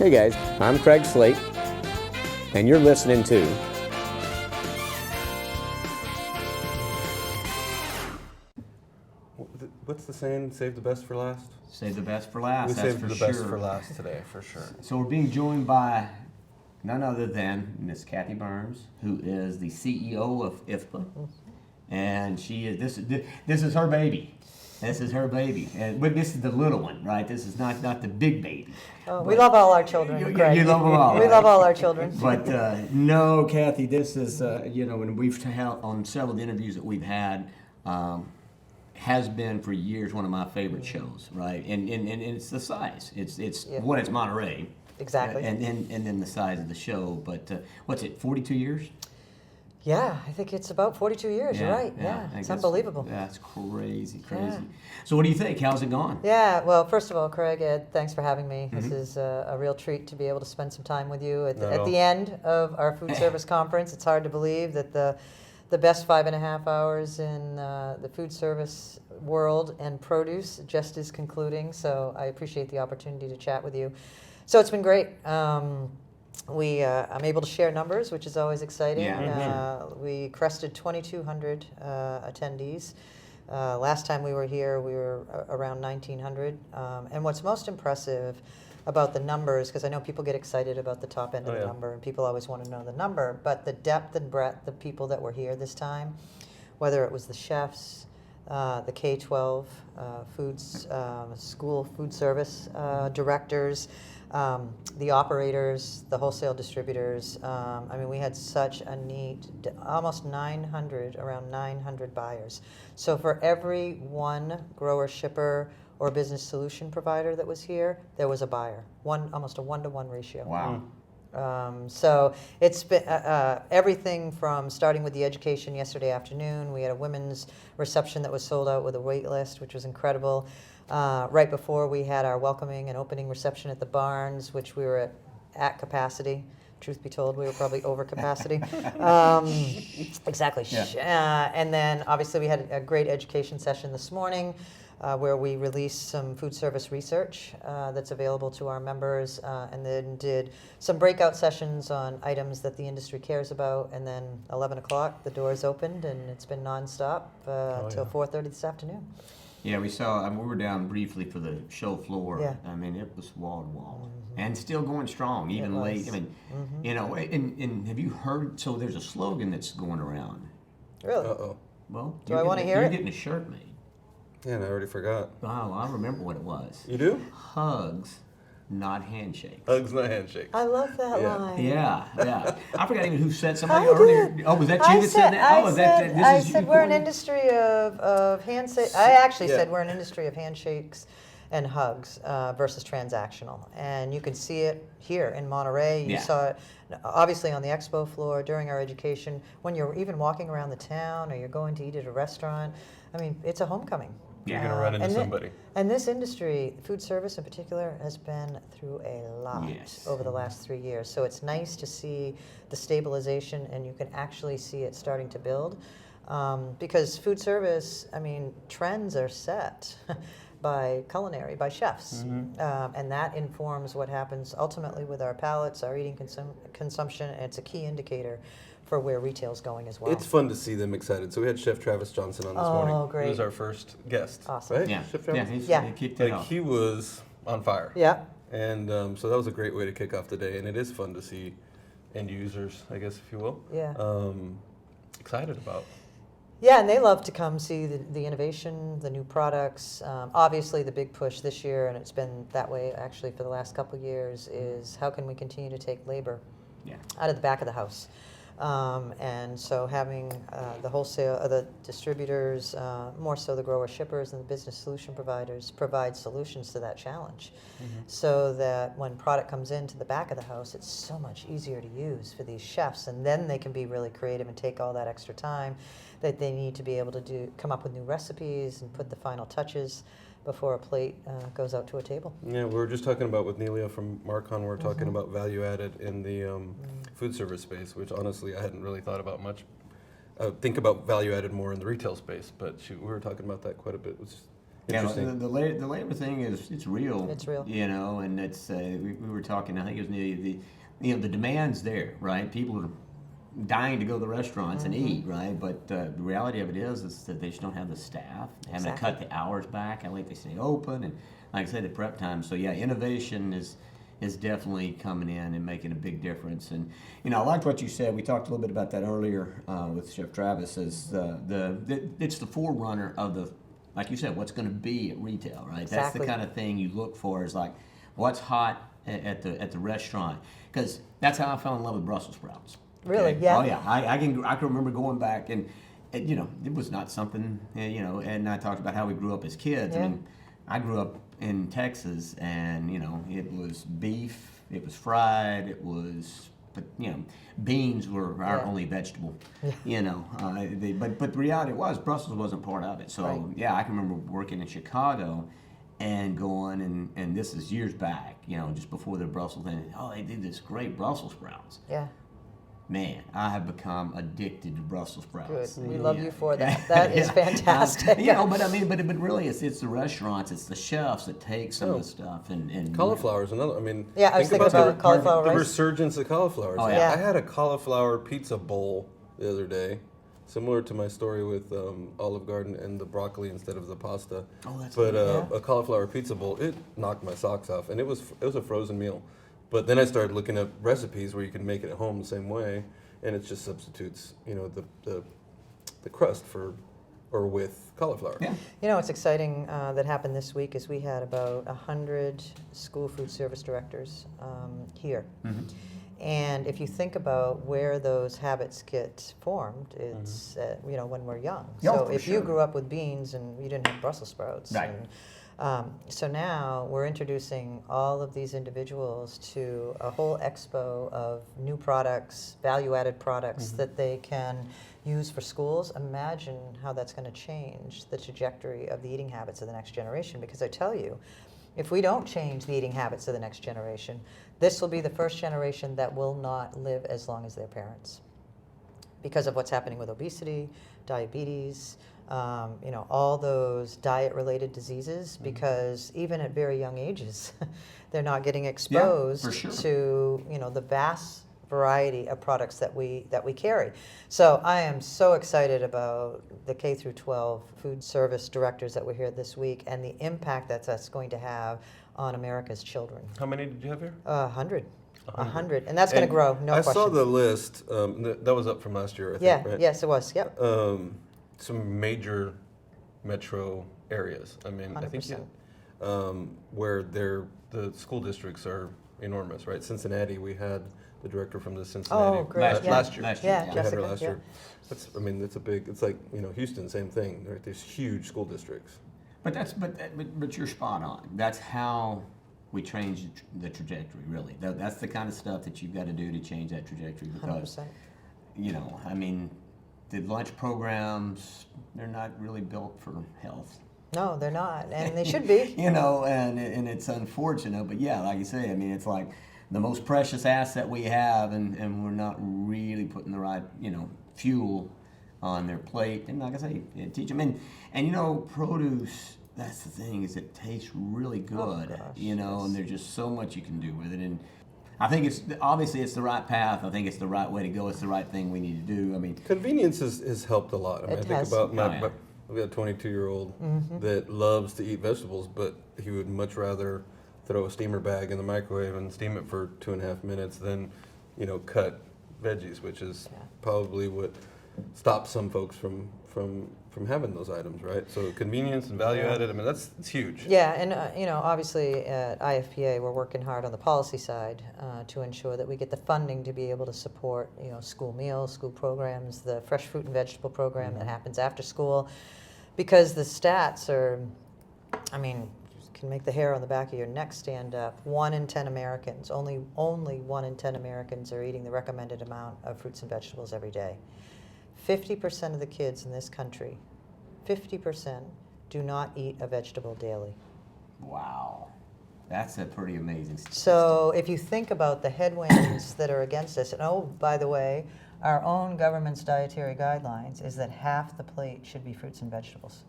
Hey guys, I'm Craig Slate, and you're listening to What's the saying? Save the best for last? Save the best for last, We that's saved for the sure. best for last today, for sure. So we're being joined by none other than Miss Cathy Burns, who is the CEO of IFPA, and she is this is her baby. This is her baby, but this is the little one, right? This is not the big baby. Oh, we love all our children. You love them all. We love all our children. But no, Cathy, this is when we've had on several of the interviews that we've had. Has been for years one of my favorite shows, right? And it's the size. It's one, it's Monterey. Exactly. And then the size of the show. But what's it, 42 years? Yeah, I think it's about 42 years. You're right. Yeah, it's unbelievable. That's crazy. Yeah. So what do you think? How's it going? Yeah, well, first of all, Craig, Ed, thanks for having me. This is a real treat to be able to spend some time with you at the end of our food service conference. It's hard to believe that the best 5.5 hours in the food service world and produce just is concluding, so I appreciate the opportunity to chat with you. So it's been great. I'm able to share numbers, which is always exciting. Yeah. We crested 2,200 attendees. Last time we were here, we were around 1,900. And what's most impressive about the numbers, because I know people get excited about the top end of the number, and people always want to know the number, but the depth and breadth of people that were here this time, whether it was the chefs, the K-12 school food service directors, the operators, the wholesale distributors. We had such a neat, almost 900, around 900 buyers. So for every one grower, shipper, or business solution provider that was here, there was a buyer. Almost a 1-to-1 ratio. Wow. So it's been everything from starting with the education yesterday afternoon. We had a women's reception that was sold out with a wait list, which was incredible. Right before, we had our welcoming and opening reception at the Barns, which we were at capacity. Truth be told, we were probably over capacity. Exactly. Yeah. And then obviously we had a great education session this morning where we released some food service research that's available to our members, and then did some breakout sessions on items that the industry cares about. And then 11 o'clock, the doors opened, and it's been nonstop till 4:30 this afternoon. Yeah, we saw. We were down briefly for the show floor. Yeah. It was wall to wall, and still going strong, even late. And have you heard? So there's a slogan that's going around. Really? Uh-oh. Well, Do I want to hear You're it? getting a shirt made. Yeah, and I already forgot. Oh, I remember what it was. You do? Hugs, not handshakes. Hugs, not handshakes. I love that line. Yeah. I forgot even who said somebody I earlier. did. Oh, was that you that said that? I said we're an industry of handshakes. I actually said we're an industry of handshakes and hugs versus transactional. And you can see it here in Monterey. You saw it obviously on the expo floor during our education. When you're even walking around the town or you're going to eat at a restaurant, it's a homecoming. You're going to run into somebody. And this industry, food service in particular, has been through a lot over the last 3 years. So it's nice to see the stabilization, and you can actually see it starting to build. Because food service, trends are set by chefs. And that informs what happens ultimately with our palates, our eating consumption, and it's a key indicator for where retail's going as well. It's fun to see them excited. So we had Chef Travis Johnson on this morning. Oh, great. He was our first guest. Awesome. Right? Yeah. Chef Travis? He kicked it off. He was on fire. Yeah. And so that was a great way to kick off the day. And it is fun to see end users, I guess, if you will, excited about. Yeah, and they love to come see the innovation, the new products. Obviously, the big push this year, and it's been that way actually for the last couple of years, is how can we continue to take labor out of the back of the house? And so having the wholesale, the distributors, more so the grower shippers and the business solution providers provide solutions to that challenge, so that when product comes into the back of the house, it's so much easier to use for these chefs, and then they can be really creative and take all that extra time that they need to be able to come up with new recipes and put the final touches before a plate goes out to a table. Yeah, we were just talking about with Nelia from Marcon, we're talking about value added in the food service space, which honestly I hadn't really thought about much. Think about value added more in the retail space, but shoot, we were talking about that quite a bit. Interesting. The labor thing it's real. It's real. You know, and it's we were talking. I think it was the demand's there, right? People are dying to go to the restaurants and eat, right? But the reality of it is that they just don't have the staff, having to cut the hours back, how late they stay open, and like I said, the prep time. So yeah, innovation is definitely coming in and making a big difference. And I liked what you said. We talked a little bit about that earlier with Chef Travis. Is it's the forerunner of the, like you said, what's going to be at retail, right? Exactly. That's the kind of thing you look for. Is like what's hot at the restaurant, because that's how I fell in love with Brussels sprouts. Really? Okay? Yeah. Oh yeah. I can remember going back and it was not something and I talked about how we grew up as kids. Yeah. I mean, I grew up in Texas, and it was beef, it was fried, but beans were our only vegetable. Yeah. But the reality was Brussels wasn't part of it. So Right. I can remember working in Chicago and going and this is years back, just before the Brussels thing. Oh, they did this great Brussels sprouts. Yeah. Man, I have become addicted to Brussels sprouts. Good. We love you for that. That is fantastic. But really, it's the restaurants, it's the chefs that take some of the stuff and Cauliflower is another. I mean, Yeah, I was thinking about cauliflower the rice. resurgence of cauliflower. Oh, yeah. I had a cauliflower pizza bowl the other day, similar to my story with Olive Garden and the broccoli instead of the pasta. Oh, that's But good. a cauliflower pizza bowl, it knocked my socks off, and it was a frozen meal. But then I started looking up recipes where you can make it at home the same way, and it just substitutes, the crust with cauliflower. Yeah. What's exciting that happened this week is we had about 100 school food service directors here. Mm-hmm. And if you think about where those habits get formed, it's when we're young. Yeah, So for if you sure. grew up with beans and you didn't have Brussels sprouts, Right. so now we're introducing all of these individuals to a whole expo of new products, value-added products that they can use for schools. Imagine how that's going to change the trajectory of the eating habits of the next generation. Because I tell you, if we don't change the eating habits of the next generation, this will be the first generation that will not live as long as their parents because of what's happening with obesity, diabetes, all those diet-related diseases, because even at very young ages, they're not getting exposed for sure. to, the vast variety of products that we carry. So I am so excited about the K through 12 food service directors that were here this week and the impact that's going to have on America's children. How many did you have here? 100. 100. And that's going to grow, no I question. saw the list. That was up from last year, I think, Yeah, right? yes, it was. Yep. Some major metro areas. I mean, I think 100%. where the school districts are enormous, right? Cincinnati, we had the director from the Cincinnati Oh, great. last year. Yeah, We had Jessica, her last yeah. year. It's a big. It's like Houston, same thing. Right? There's huge school districts. But you're spot on. That's how we change the trajectory. Really, that's the kind of stuff that you've got to do to change that trajectory. Because 100%. The lunch programs, they're not really built for health. No, they're not, and they should be. And it's unfortunate, but yeah, like you say, I mean, it's like the most precious asset we have, and we're not really putting the right, fuel on their plate. And like I say, teach them. And produce, that's the thing, is it tastes really good, Oh, gosh, yes. and there's just so much you can do with it. And I think it's the right path. I think it's the right way to go. It's the right thing we need to do. I mean, Convenience has helped a lot. I mean, It I think has. about I've got a 22-year-old that loves to eat vegetables, but he would much rather throw a steamer bag in the microwave and steam it for 2.5 minutes than, cut veggies, which is probably what stops some folks from having those items, right? So convenience and value added, I mean, it's huge. Yeah, and obviously at IFPA we're working hard on the policy side to ensure that we get the funding to be able to support school meals, school programs, the fresh fruit and vegetable program that happens after school, because the stats are, can make the hair on the back of your neck stand up. 1 in 10 Americans, only 1 in 10 Americans are eating the recommended amount of fruits and vegetables every day. 50% of the kids in this country, 50%, do not eat a vegetable daily. wow, that's a pretty amazing statistic. So if you think about the headwinds that are against us, and by the way, our own government's dietary guidelines is that half the plate should be fruits and vegetables.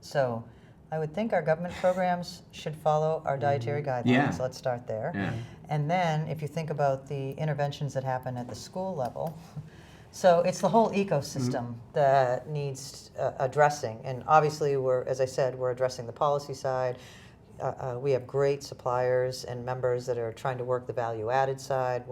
So I would think our government programs should follow our dietary guidelines. Yeah. Let's start there. Yeah. And then if you think about the interventions that happen at the school level, so it's the whole ecosystem that needs addressing. And obviously, as I said, we're addressing the policy side. We have great suppliers and members that are trying to work the value-added side,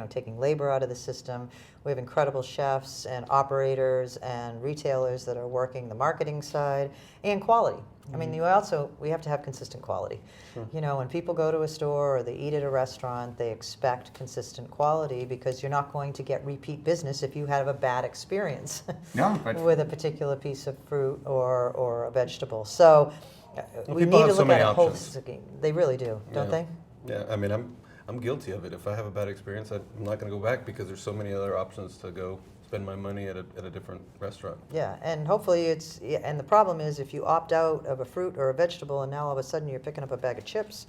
taking labor out of the system. We have incredible chefs and operators and retailers that are working the marketing side and quality. I mean, we have to have consistent quality. Sure. When people go to a store or they eat at a restaurant, they expect consistent quality because you're not going to get repeat business if you have a bad experience with a particular piece of fruit or a vegetable. So we need to look at it holistically. They really do, don't they? Yeah, I mean, I'm guilty of it. If I have a bad experience, I'm not going to go back because there's so many other options to go spend my money at a different restaurant. Yeah, and hopefully and the problem is if you opt out of a fruit or a vegetable and now all of a sudden you're picking up a bag of chips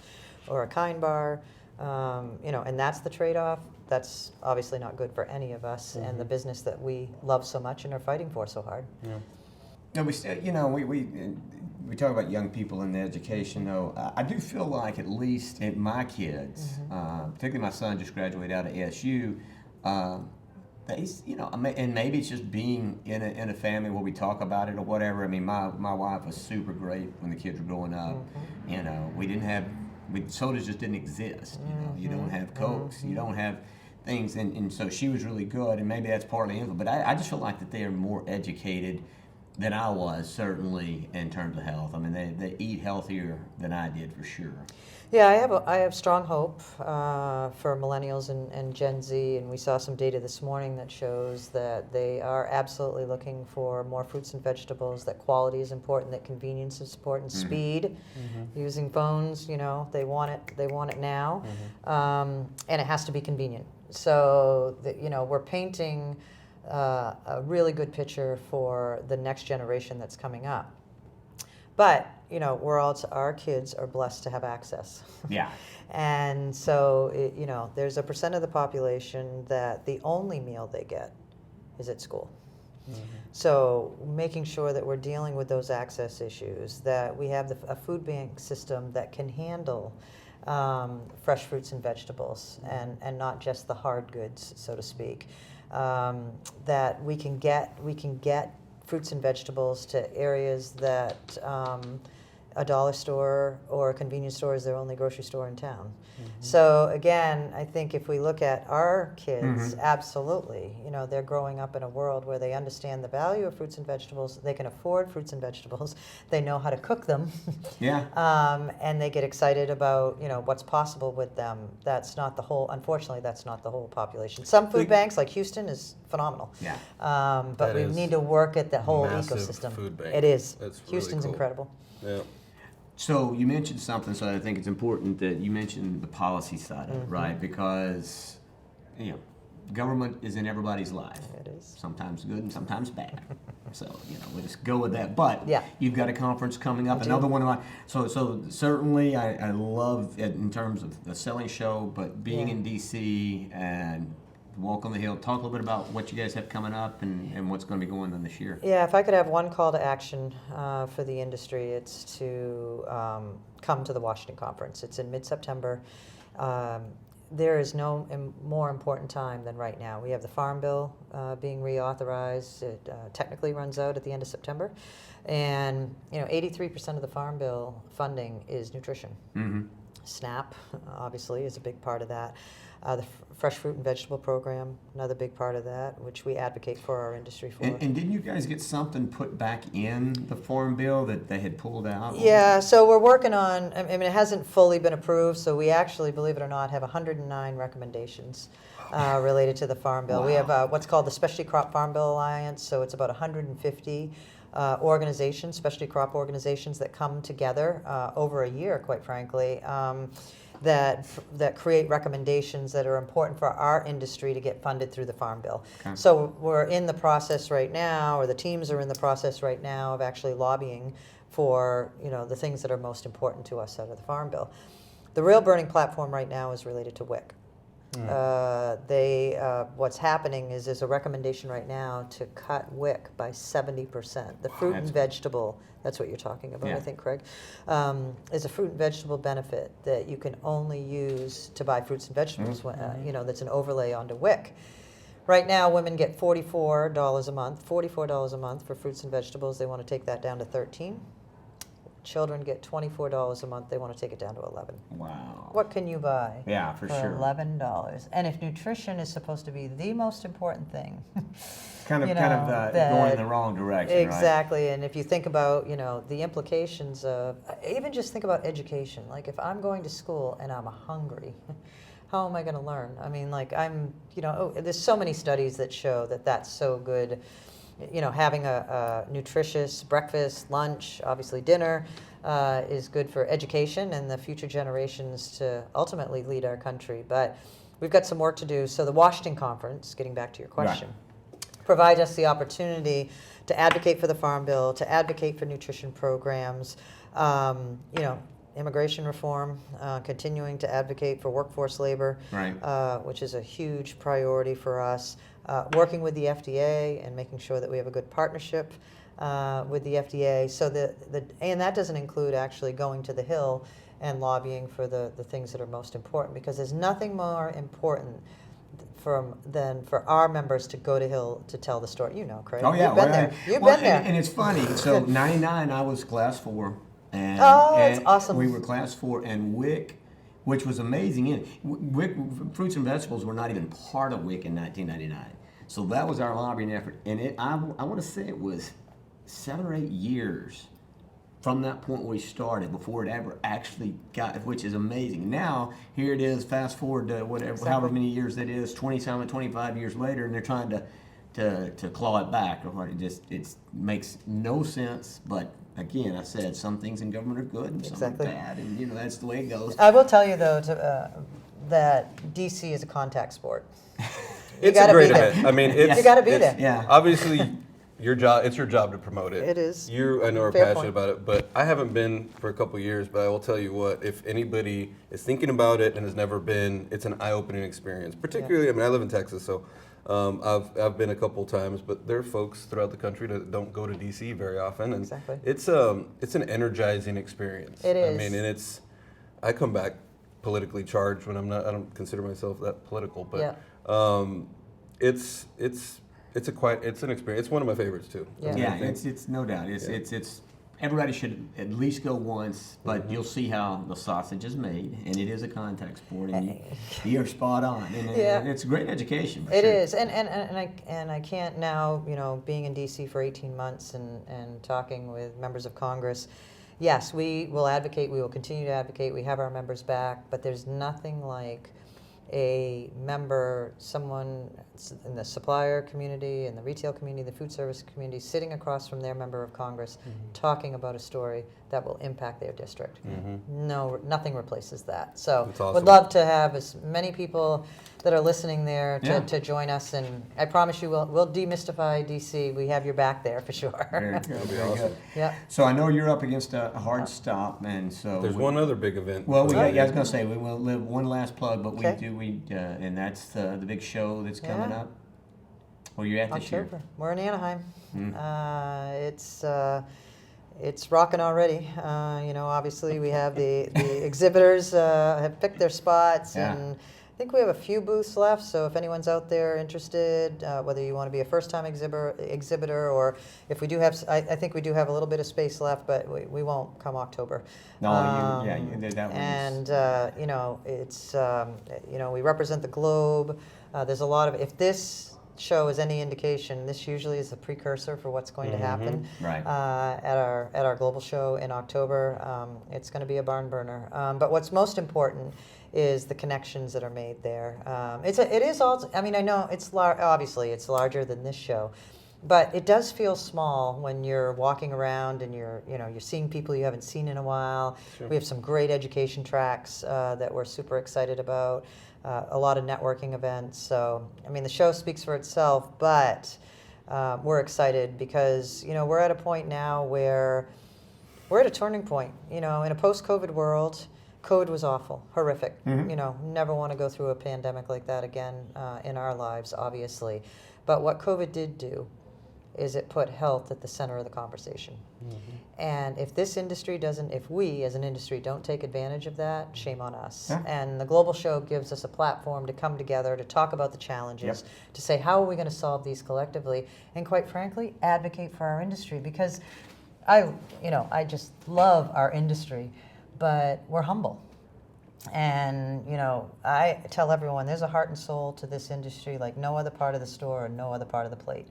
or a Kind bar, and that's the trade-off, that's obviously not good for any of us and the business that we love so much and are fighting for so hard. Yeah. No, we still, we talk about young people in the education, though. I do feel like at least in my kids, particularly my son just graduated out of ASU, and maybe it's just being in a family where we talk about it or whatever. I mean, my wife was super great when the kids were growing up. We didn't have, sodas just didn't exist. You don't have Cokes, you don't have things, and so she was really good, and maybe that's partly influence. But I just feel like that they are more educated than I was, certainly in terms of health. I mean, they eat healthier than I did for sure. Yeah, I have strong hope for millennials and Gen Z, and we saw some data this morning that shows that they are absolutely looking for more fruits and vegetables, that quality is important, that convenience is important, speed, using phones, they want it now, and it has to be convenient. So, we're painting a really good picture for the next generation that's coming up. But, our kids are blessed to have access. Yeah. And so, there's a percent of the population that the only meal they get is at school. So making sure that we're dealing with those access issues, that we have a food bank system that can handle fresh fruits and vegetables and not just the hard goods, so to speak. That we can get fruits and vegetables to areas that a dollar store or a convenience store is their only grocery store in town. So again, I think if we look at our kids, absolutely, they're growing up in a world where they understand the value of fruits and vegetables, they can afford fruits and vegetables, they know how to cook them, and they get excited about, what's possible with them. Unfortunately, that's not the whole population. Some food banks, like Houston, is phenomenal. Yeah. But we need to work at the whole massive ecosystem. Food bank. It is. That's really Houston's cool. incredible. Yeah. So you mentioned something, so I think it's important that you mentioned the policy side of it, right? Because, government is in everybody's life. It is. Sometimes good and sometimes bad. So, we'll just go with that. But Yeah. you've got a conference coming up, another one of my, so certainly I love it in terms of the selling show, but being in DC and Walk on the Hill, talk a little bit about what you guys have coming up and what's going to be going on this year. Yeah, if I could have one call to action for the industry, it's to come to the Washington Conference. It's in mid-September. There is no more important time than right now. We have the Farm Bill being reauthorized. It technically runs out at the end of September. And 83% of the Farm Bill funding is nutrition. SNAP, obviously, is a big part of that. The Fresh Fruit and Vegetable Program, another big part of that, which we advocate for our industry for. And didn't you guys get something put back in the Farm Bill that they had pulled out? Yeah, so we're working on, it hasn't fully been approved, so we actually, believe it or not, have 109 recommendations related to the Farm Bill. We have what's called the Specialty Crop Farm Bill Alliance, so it's about 150 organizations, specialty crop organizations that come together over a year, quite frankly, that create recommendations that are important for our industry to get funded through the Farm Bill. Okay. So we're in the process right now, or the teams are in the process right now of actually lobbying for the things that are most important to us out of the Farm Bill. The real burning platform right now is related to WIC. What's happening is there's a recommendation right now to cut WIC by 70%. The fruit and vegetable, that's what you're talking about, I think, Craig, is a fruit and vegetable benefit that you can only use to buy fruits and vegetables, that's an overlay onto WIC. Right now, women get $44 a month for fruits and vegetables. They want to take that down to $13. Children get $24 a month. They want to take it down to $11. Wow. What can you buy? Yeah, for sure. $11. And if nutrition is supposed to be the most important thing, Kind of going in the wrong direction, exactly. Right? And if you think about, the implications of, even just think about education. Like if I'm going to school and I'm hungry, how am I going to learn? I mean, like there's so many studies that show that that's so good. Having a nutritious breakfast, lunch, obviously dinner, is good for education and the future generations to ultimately lead our country. But we've got some work to do. So the Washington Conference, getting back to your question, provides us the opportunity to advocate for the Farm Bill, to advocate for nutrition programs, immigration reform, continuing to advocate for workforce labor, which is a huge priority for us. Working with the FDA and making sure that we have a good partnership with the FDA. So and that doesn't include actually going to the Hill and lobbying for the things that are most important, because there's nothing more important than for our members to go to Hill to tell the story. Craig. Oh yeah, you've been there. You've been there. And it's funny. So '99, I was class 4. And, that's awesome. We were class 4, and WIC, which was amazing. WIC, fruits and vegetables were not even part of WIC in 1999. So that was our lobbying effort. And I want to say it was 7 or 8 years from that point we started before it ever actually got, which is amazing. Now, here it is, fast forward to however many years that is, 25 years later, and they're trying to claw it back. It makes no sense, but again, I said some things in government are good and some are bad, and that's the way it goes. I will tell you though that DC is a contact sport. It's a great event. I mean, you got to be there. Yeah. Obviously, it's your job to promote it. It is. I know, are passionate about it, but I haven't been for a couple years. But I will tell you what: if anybody is thinking about it and has never been, it's an eye-opening experience. Particularly, I mean, I live in Texas, so I've been a couple times, but there are folks throughout the country that don't go to DC very often, and it's an energizing experience. It is. I mean, and I come back politically charged when I don't consider myself that political, but it's an experience. It's one of my favorites too. Yeah, it's no doubt. It's everybody should at least go once, but you'll see how the sausage is made, and it is a contact sport, and you're spot on. And it's a great education. It is, and I can't now, being in DC for 18 months and talking with members of Congress. Yes, we will advocate. We will continue to advocate. We have our members back, but there's nothing like a member, someone in the supplier community, in the retail community, the food service community, sitting across from their member of Congress, talking about a story that will impact their district. No, nothing replaces that. So awesome. Would love to have as many people that are listening there to join us, and I promise you we'll demystify DC. We have your back there for sure. Very good. That'll be awesome. Yeah. So I know you're up against a hard stop, and so There's one other big event. Well, I was going to say we will live one last plug, but and that's the big show that's coming up. Where you at this year? We're in Anaheim. It's rocking already. Obviously we have the exhibitors have picked their spots, and I think we have a few booths left. So if anyone's out there interested, whether you want to be a first-time exhibitor, or if we do have, I think we do have a little bit of space left, but we won't come October. No, that one. And it's we represent the globe. There's a lot of, if this show is any indication, this usually is a precursor for what's going to happen at our global show in October. It's going to be a barn burner. But what's most important is the connections that are made there. It is also, I mean, I know it's obviously it's larger than this show, but it does feel small when you're walking around and you're seeing people you haven't seen in a while. Sure. We have some great education tracks that we're super excited about. A lot of networking events. So, I mean, the show speaks for itself, but we're excited because, we're at a point now where we're at a turning point. In a post-COVID world, COVID was awful, horrific. Never want to go through a pandemic like that again in our lives, obviously. But what COVID did do is it put health at the center of the conversation. And if this industry doesn't, if we as an industry don't take advantage of that, shame on us. Yeah. And the Global Show gives us a platform to come together, to talk about the challenges, to say how are we going to solve these collectively, and quite frankly, advocate for our industry. Because I just love our industry, but we're humble. And, I tell everyone there's a heart and soul to this industry like no other part of the store and no other part of the plate.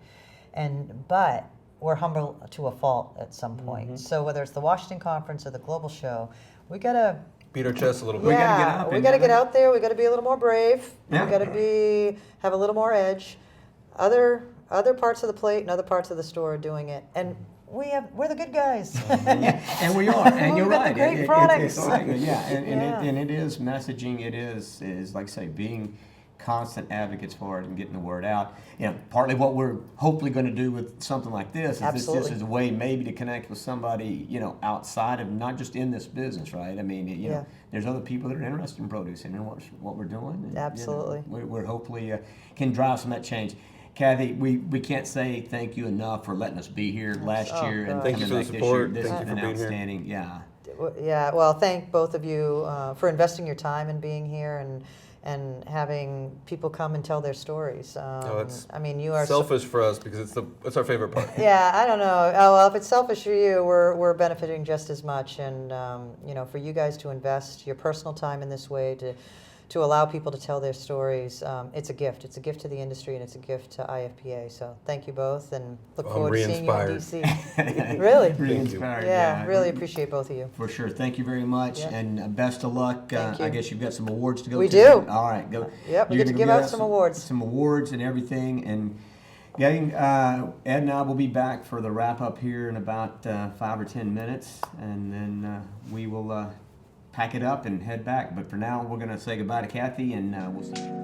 But we're humble to a fault at some point. So whether it's the Washington Conference or the Global Show, we gotta Beat our chests a little bit. We gotta get up we and gotta do get it. out there. We gotta be a little more brave. Yeah. We gotta have a little more edge. Other parts of the plate and other parts of the store are doing it, and we're the good guys. And we are, and you're We've got right. the great It's products. all right. Yeah, and Yeah. it is messaging. It is like I say, being constant advocates for it and getting the word out. Partly what we're hopefully going to do with something like this is Absolutely. this is a way maybe to connect with somebody outside of not just in this business, right? I mean, Yeah. there's other people that are interested in produce and in what we're doing. And, Absolutely. we're hopefully can drive some of that change. Kathy, we can't say thank you enough for letting us be here last Oh, year and God. Thank you coming for the back support. this year. This Thank has you been for being here. outstanding. Yeah. Yeah, well, thank both of you for investing your time and being here and having people come and tell their stories. It's you are selfish for us because it's our favorite part. Yeah, I don't know. Oh, well, if it's selfish for you, we're benefiting just as much. And for you guys to invest your personal time in this way to allow people to tell their stories, it's a gift. It's a gift to the industry and it's a gift to IFPA. So thank you both, and look I'm forward to seeing you in re-inspired. DC. Really? Really Thank you. inspired. Yeah, really appreciate both of you. For sure. Thank you very much, Yeah. and best of luck. Thank you. I guess you've got some awards to go We to. do. All right, go. Yep, we You're get to gonna give out some awards. Some awards and everything. And Ed and I will be back for the wrap up here in about 5 or 10 minutes, and then we will pack it up and head back. But for now, we're going to say goodbye to Kathy, and we'll see you.